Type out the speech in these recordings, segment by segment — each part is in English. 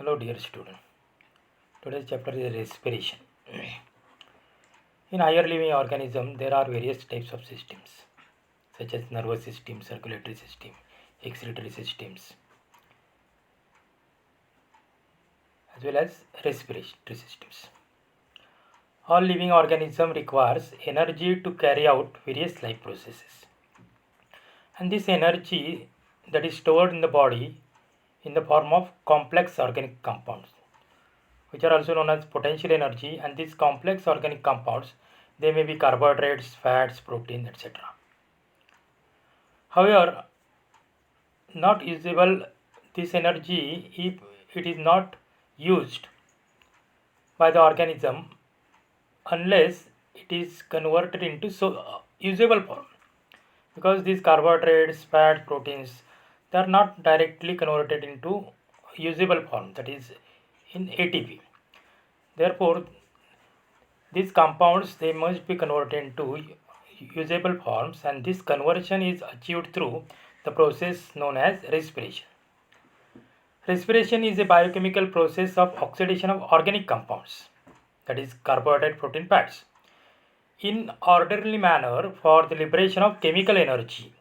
Hello dear student. Today's chapter is respiration. In higher living organism there are various types of systems such as nervous system, circulatory system, excretory systems as well as respiratory systems. All living organism requires energy to carry out various life processes. And this energy that is stored in the body in the form of complex organic compounds, which are also known as potential energy, and these complex organic compounds, they may be carbohydrates, fats, protein, etc. However, not usable this energy if it is not used by the organism unless it is converted into usable form, because these carbohydrates, fats, proteins, they are not directly converted into usable form, that is in ATP. Therefore, these compounds, they must be converted into usable forms, and this conversion is achieved through the process known as respiration. Respiration is a biochemical process of oxidation of organic compounds, that is carbohydrate, protein, fats, in orderly manner for the liberation of chemical energy,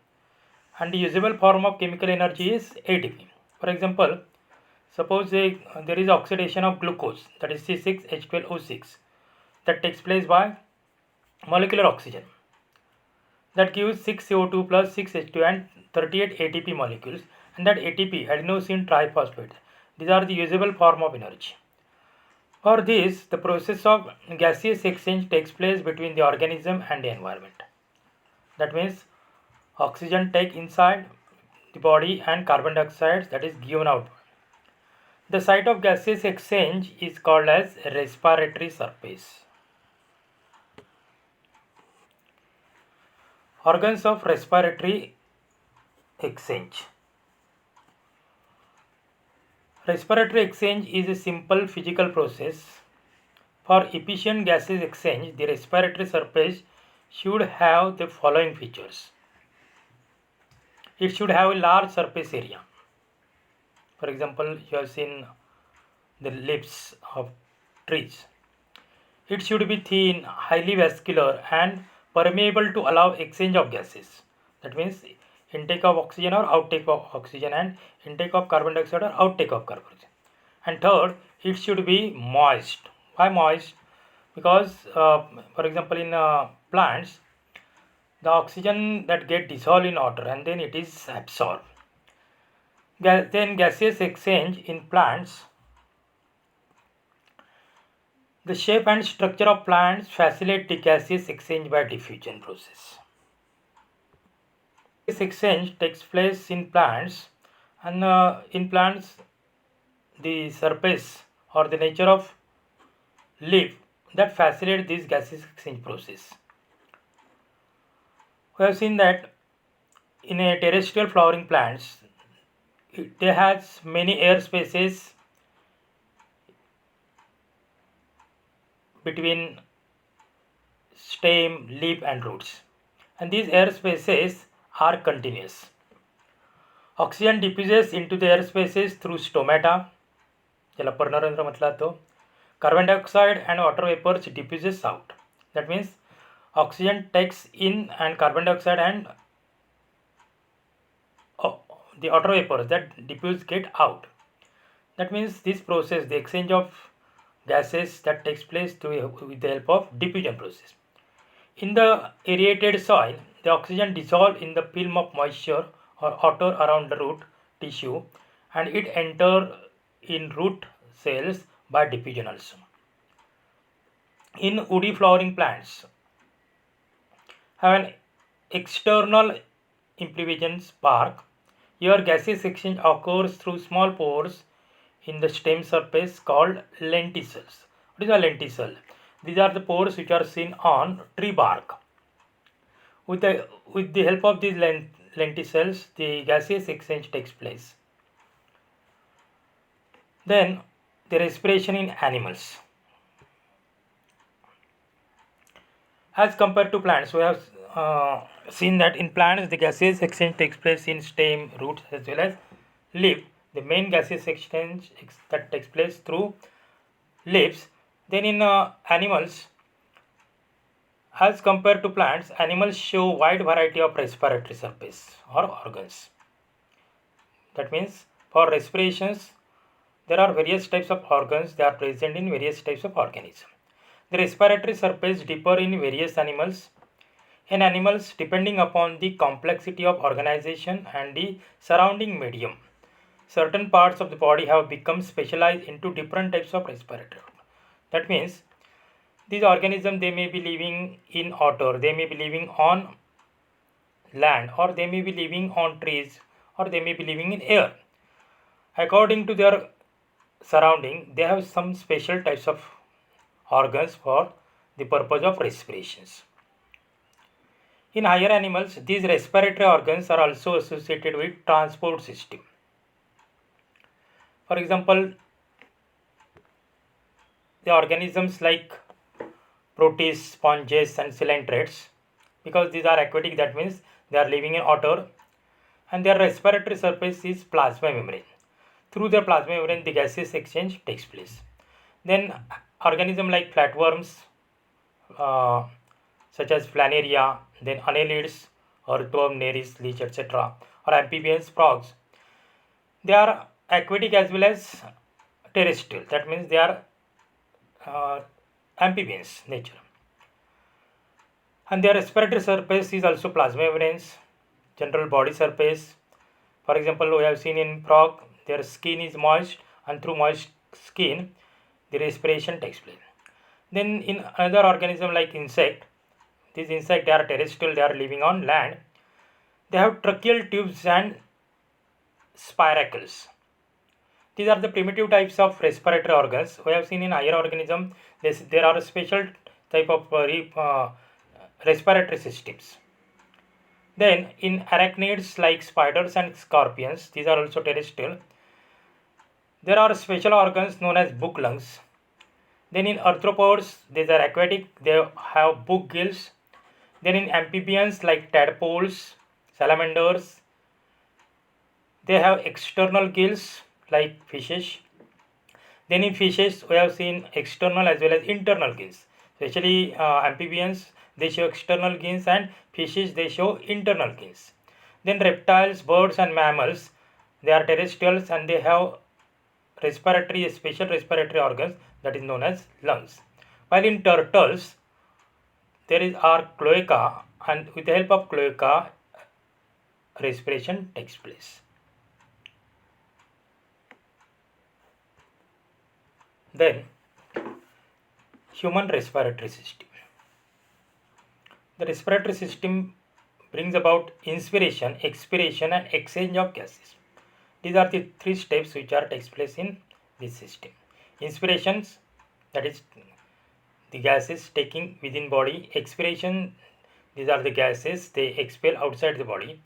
and the usable form of chemical energy is ATP. For example, suppose there is oxidation of glucose, that is C6H12O6, that takes place by molecular oxygen, that gives 6CO2 plus 6H2 and 38 ATP molecules, and that ATP, adenosine triphosphate, these are the usable form of energy. For this, the process of gaseous exchange takes place between the organism and the environment. That means oxygen take inside the body and carbon dioxide that is given out. The site of gaseous exchange is called as respiratory surface. Organs of respiratory exchange. Respiratory exchange is a simple physical process. For efficient gaseous exchange, the respiratory surface should have the following features. It should have a large surface area. For example, you have seen the leaves of trees. It should be thin, highly vascular, and permeable to allow exchange of gases. That means intake of oxygen or outtake of oxygen, and intake of carbon dioxide or outtake of carbon dioxide. And third, it should be moist. Why moist? Because for example, in plants, the oxygen that get dissolved in water and then it is absorbed. Then gaseous exchange in plants, the shape and structure of plants facilitate the gaseous exchange by diffusion process. This exchange takes place in plants, and in plants the surface or the nature of leaf that facilitate this gaseous exchange process. We have seen that in a terrestrial flowering plants, they has many air spaces between stem, leaf and roots, and these air spaces are continuous. Oxygen diffuses into the air spaces through stomata, ज्याला पर्णरंध्र म्हटला तो. Carbon dioxide and water vapors diffuses out. That means oxygen takes in and carbon dioxide and the water vapors that diffuse get out. That means this process, the exchange of gases, that takes place with the help of diffusion process. In the aerated soil, the oxygen dissolves in the film of moisture or water around the root tissue, and it enters in root cells by diffusion also. In woody flowering plants, have an external implications bark. Here gaseous exchange occurs through small pores in the stem surface called lenticels. What is a lenticel? These are the pores which are seen on tree bark. With the help of these lenticels, the gaseous exchange takes place. Then the respiration in animals. As compared to plants, we have seen that in plants the gaseous exchange takes place in stem, roots as well as leaf. the main gaseous exchange that takes place through lips. Then in animals, as compared to plants, animals show wide variety of respiratory surface or organs. That means for respirations, there are various types of organs that are present in various types of organisms. The respiratory surface differ in various animals. In animals, depending upon the complexity of organization and the surrounding medium, certain parts of the body have become specialized into different types of respiratory. That means these organisms, they may be living in water, they may be living on land, or they may be living on trees, or they may be living in air. According to their surrounding, they have some special types of organs for the purpose of respirations. In higher animals, these respiratory organs are also associated with transport system. For example, the organisms like protists, sponges and coelentrates, because these are aquatic, that means they are living in water, and their respiratory surface is plasma membrane. Through the plasma membrane, the gaseous exchange takes place. Then organisms like flatworms, such as Planaria, then annelids, earthworm, nereis, leech, etc., or amphibians, frogs, they are aquatic as well as terrestrial. That means they are amphibians nature. And their respiratory surface is also plasma membranes, general body surface. For example, we have seen in frog, their skin is moist, and through moist skin, the respiration takes place. Then in another organism like insect, these insects, they are terrestrial, they are living on land. They have tracheal tubes and spiracles. These are the primitive types of respiratory organs. We have seen in higher organism, there are special type of respiratory systems. Then in arachnids like spiders and scorpions, these are also terrestrial, there are special organs known as book lungs. Then in arthropods, these are aquatic, they have book gills. Then in amphibians like tadpoles, salamanders, they have external gills like fishes. Then in fishes, we have seen external as well as internal gills. Especially amphibians, they show external gills, and fishes, they show internal gills. Then reptiles, birds and mammals, they are terrestrials and they have special respiratory organs that is known as lungs. While in turtles, there is our cloaca, and with the help of cloaca, respiration takes place. Then human respiratory system. The respiratory system brings about inspiration, expiration and exchange of gases. These are the three steps which are takes place in this system. Inspirations, that is the gases taking within body. Expiration, these are the gases they expel outside the body.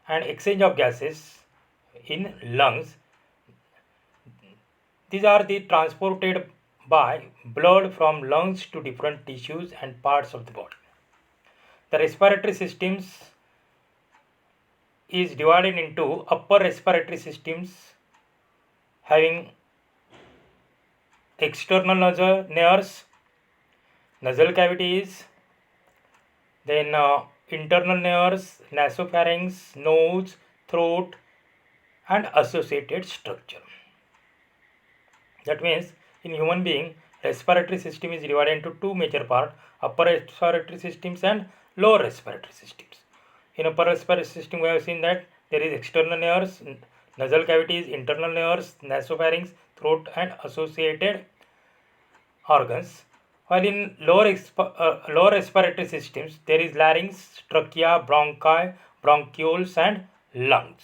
And exchange of gases in lungs, these are the transported by blood from lungs to different tissues and parts of the body. The respiratory systems is divided into upper respiratory systems having external nasal cavities, then internal nares, nasopharynx, nose, throat and associated structure. That means in human being, respiratory system is divided into two major parts, upper respiratory systems and lower respiratory systems. In upper respiratory system, we have seen that there is external nares, nasal cavities, internal nares, nasopharynx, throat and associated organs. While in lower respiratory systems, there is larynx, trachea, bronchi, bronchioles and lungs.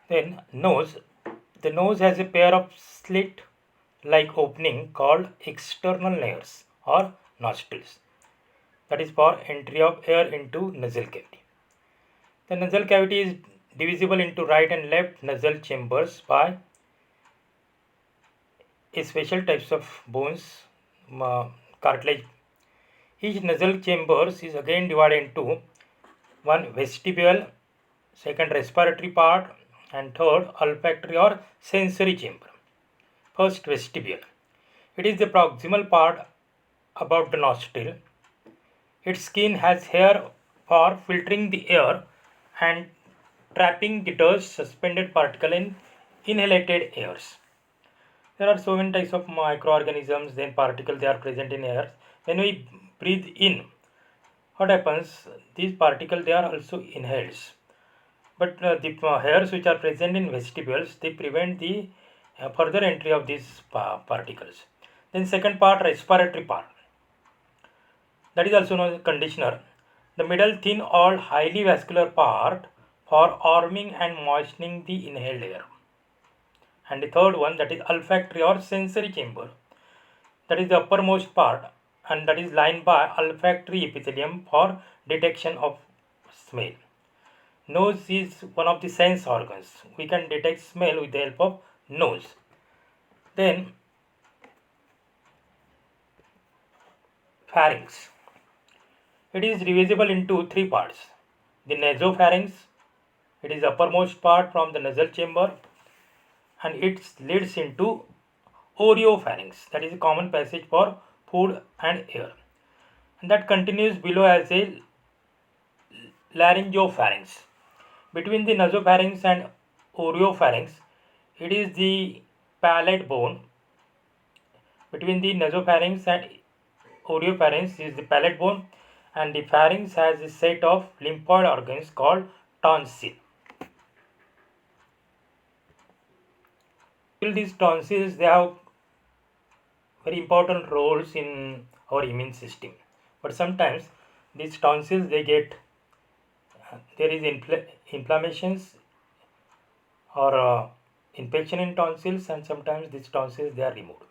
Then nose. The nose has a pair of slit-like opening called external nares or nostrils. That is for entry of air into nasal cavity. The nasal cavity is divisible into right and left nasal chambers by a special types of bones, cartilage. Each nasal chambers is again divided into one vestibule, second respiratory part, and third, olfactory or sensory chamber. First, vestibule. It is the proximal part above the nostril. Its skin has hair for filtering the air and trapping the dust suspended particle in inhalated airs. There are so many types of microorganisms, then particles they are present in air. When we breathe in, what happens? These particles they are also inhaled. But the hairs which are present in vestibules they prevent the further entry of these particles. Then second part, respiratory part, that is also known as conditioner. The middle thin or highly vascular part for warming and moistening the inhaled air. And the third one, that is olfactory or sensory chamber, that is the uppermost part and that is lined by olfactory epithelium for detection of smell. Nose is one of the sense organs. We can detect smell with the help of nose. Then pharynx. It is divisible into three parts. The nasopharynx, it is the uppermost part from the nasal chamber and it leads into oropharynx, that is a common passage for food and air. And that continues below as a laryngopharynx. Between the nasopharynx and oropharynx, it is the palate bone. Between the nasopharynx and oropharynx is the palate bone, and the pharynx has a set of lymphoid organs called tonsil. These tonsils they have very important roles in our immune system, but sometimes these tonsils they get there is inflammations or infection in tonsils, and sometimes these tonsils they are removed.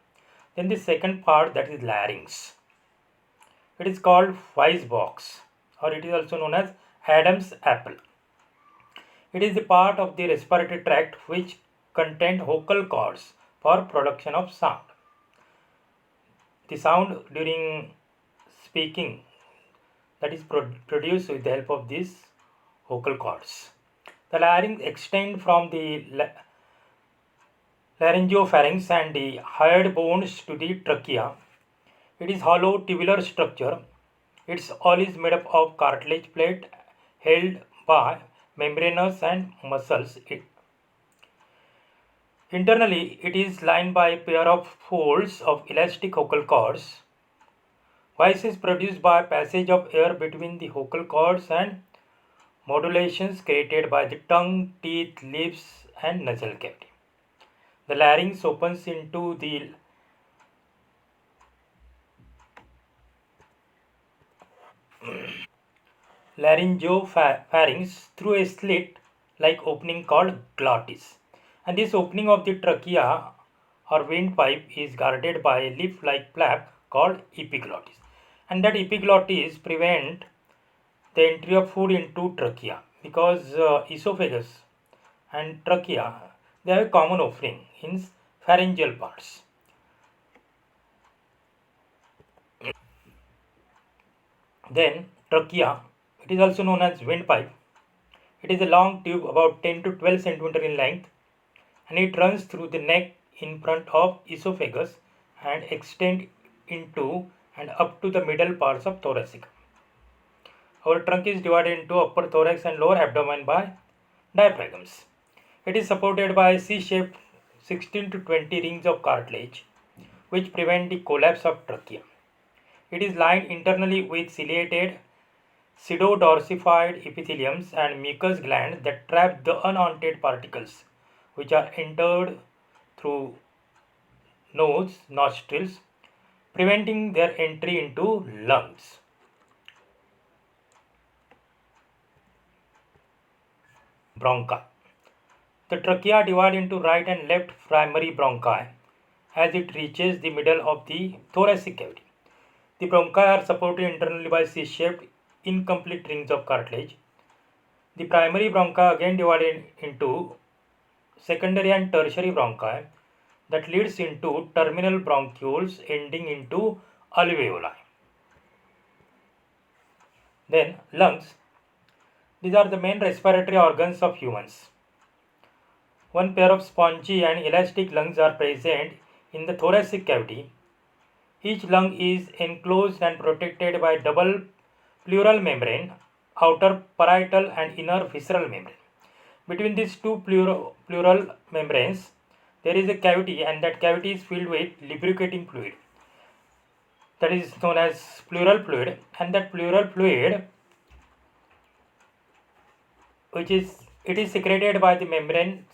Then the second part, that is larynx. It is called wise box or it is also known as Adam's apple. It is the part of the respiratory tract which contains vocal cords for production of sound. The sound during speaking that is produced with the help of these vocal cords. The larynx extends from the laryngopharynx and the hyoid bones to the trachea. It is hollow tubular structure. Its all is made up of cartilage plate held by membranous and muscles. Internally, it is lined by a pair of folds of elastic vocal cords. Voice is produced by passage of air between the vocal cords and modulations created by the tongue, teeth, lips, and nasal cavity. The larynx opens into the laryngopharynx through a slit like opening called glottis. And this opening of the trachea or windpipe is guarded by a leaf like flap called epiglottis. And that epiglottis prevent the entry of food into trachea because esophagus and trachea they have a common opening in pharyngeal parts. Then trachea, it is also known as windpipe. It is a long tube about 10 to 12 centimeter in length and it runs through the neck in front of esophagus and extend into and up to the middle parts of thoracic. Our trunk is divided into upper thorax and lower abdomen by diaphragms. It is supported by C-shaped 16 to 20 rings of cartilage which prevent the collapse of trachea. It is lined internally with ciliated pseudodorsifid epitheliums and mucous glands that trap the unwanted particles which are entered through nose, nostrils, preventing their entry into lungs. Bronchi. The trachea divides into right and left primary bronchi as it reaches the middle of the thoracic cavity. The bronchi are supported internally by C-shaped incomplete rings of cartilage. The primary bronchi again divided into secondary and tertiary bronchi that leads into terminal bronchioles ending into alveoli. Then lungs. These are the main respiratory organs of humans. One pair of spongy and elastic lungs are present in the thoracic cavity. Each lung is enclosed and protected by double pleural membrane, outer parietal and inner visceral membrane. Between these two pleural membranes, there is a cavity, and that cavity is filled with lubricating fluid, that is known as pleural fluid. And that pleural fluid, it is secreted by the membranes.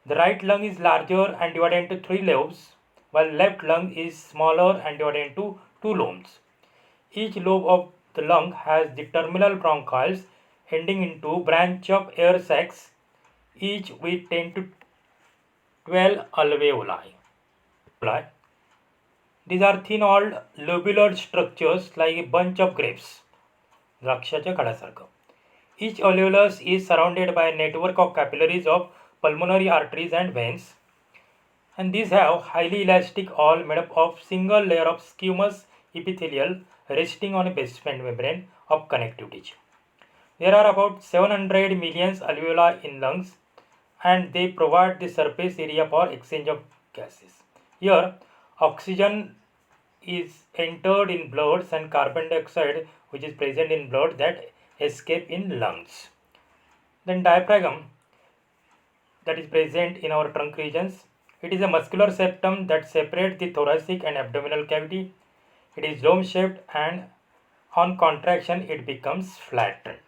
The right lung is larger and divided into three lobes, while left lung is smaller and divided into two lobes. Each lobe of the lung has the terminal bronchioles ending into branch of air sacs, each with 10 to 12 alveoli. These are thin-walled lobular structures like a bunch of grapes. द्राक्षाच्या झाडासारखं. Each alveolus is surrounded by a network of capillaries of pulmonary arteries and veins, and these have highly elastic wall made up of single layer of squamous epithelial resting on a basement membrane of connective tissue. There are about 700 million alveoli in lungs, and they provide the surface area for exchange of gases. Here, oxygen is entered in blood and carbon dioxide, which is present in blood, that escape in lungs. Then diaphragm, that is present in our trunk regions. It is a muscular septum that separates the thoracic and abdominal cavity. It is dome shaped, and on contraction it becomes flattened.